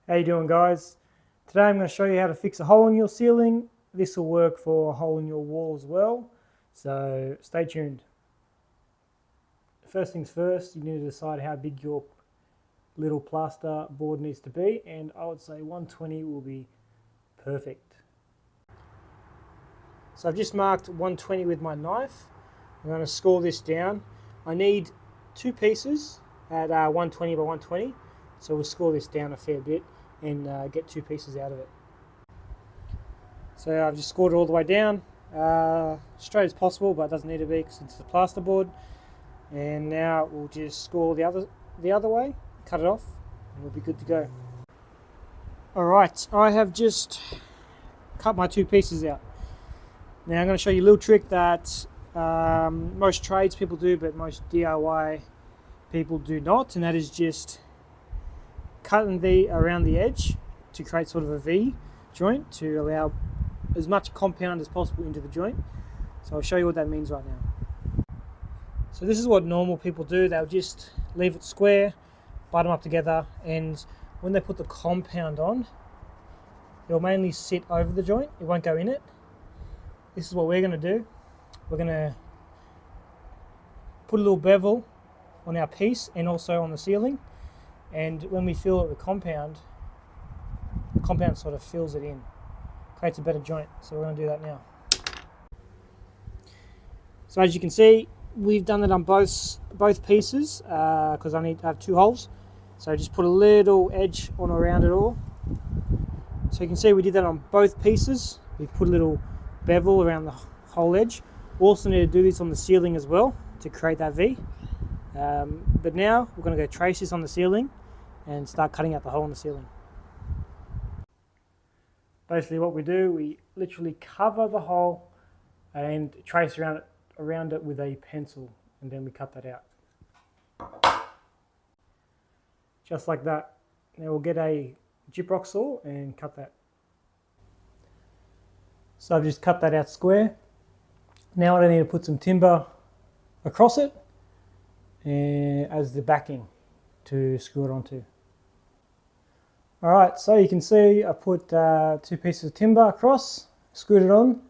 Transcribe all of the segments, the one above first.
How you doing, guys? Today I'm going to show you how to fix a hole in your ceiling. This will work for a hole in your wall as well, so stay tuned. First things first, you need to decide how big your little plaster board needs to be, and I would say 120 will be perfect. So I've just marked 120 with my knife. I'm going to score this down. I need two pieces at 120 by 120, so we'll score this down a fair bit and get two pieces out of it. So I've just scored it all the way down, straight as possible, but it doesn't need to be because it's the plasterboard. And now we'll just score the other way, cut it off, and we'll be good to go. Alright, I have just cut my two pieces out. Now I'm going to show you a little trick that most tradespeople do, but most DIY people do not, and that is just cutting around the edge to create sort of a V joint to allow as much compound as possible into the joint. So I'll show you what that means right now. So this is what normal people do. They'll just leave it square, butt them up together, and when they put the compound on, it'll mainly sit over the joint. It won't go in it. This is what we're going to do. We're going to put a little bevel on our piece and also on the ceiling. And when we fill it with compound, the compound sort of fills it in, creates a better joint. So we're going to do that now. So as you can see, we've done it on both pieces because I have two holes. So just put a little edge on around it all. So you can see we did that on both pieces. We've put a little bevel around the whole edge. We also need to do this on the ceiling as well to create that V. But now we're going to go trace this on the ceiling and start cutting out the hole in the ceiling. Basically what we do, we literally cover the hole and trace around it with a pencil, and then we cut that out. Just like that. Now we'll get a gyprock saw and cut that. So I've just cut that out square. Now I need to put some timber across it as the backing to screw it onto. Alright, so you can see I put two pieces of timber across, screwed it on.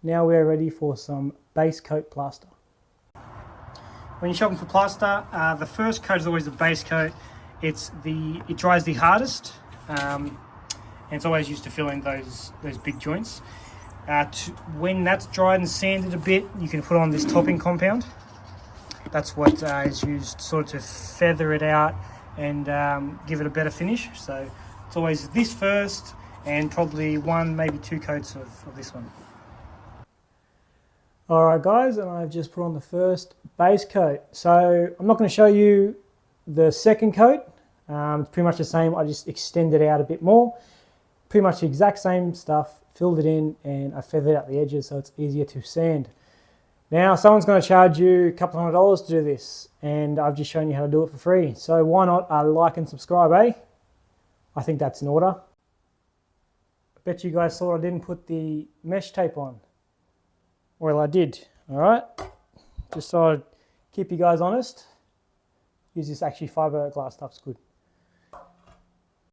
Now we're ready for some base coat plaster. When you're shopping for plaster, the first coat is always the base coat. It dries the hardest, and it's always used to fill in those big joints. When that's dried and sanded a bit, you can put on this topping compound. That's what is used sort of to feather it out and give it a better finish. So it's always this first, and probably one, maybe two coats of this one. Alright guys, and I've just put on the first base coat. So I'm not going to show you the second coat. It's pretty much the same. I just extended it out a bit more. Pretty much the exact same stuff, filled it in, and I feathered out the edges so it's easier to sand. Now someone's going to charge you a couple $100 to do this, and I've just shown you how to do it for free. So why not like and subscribe, eh? I think that's in order. I bet you guys thought I didn't put the mesh tape on. Well, I did, alright? Just so I'd keep you guys honest. Use this actually fiberglass stuff's good.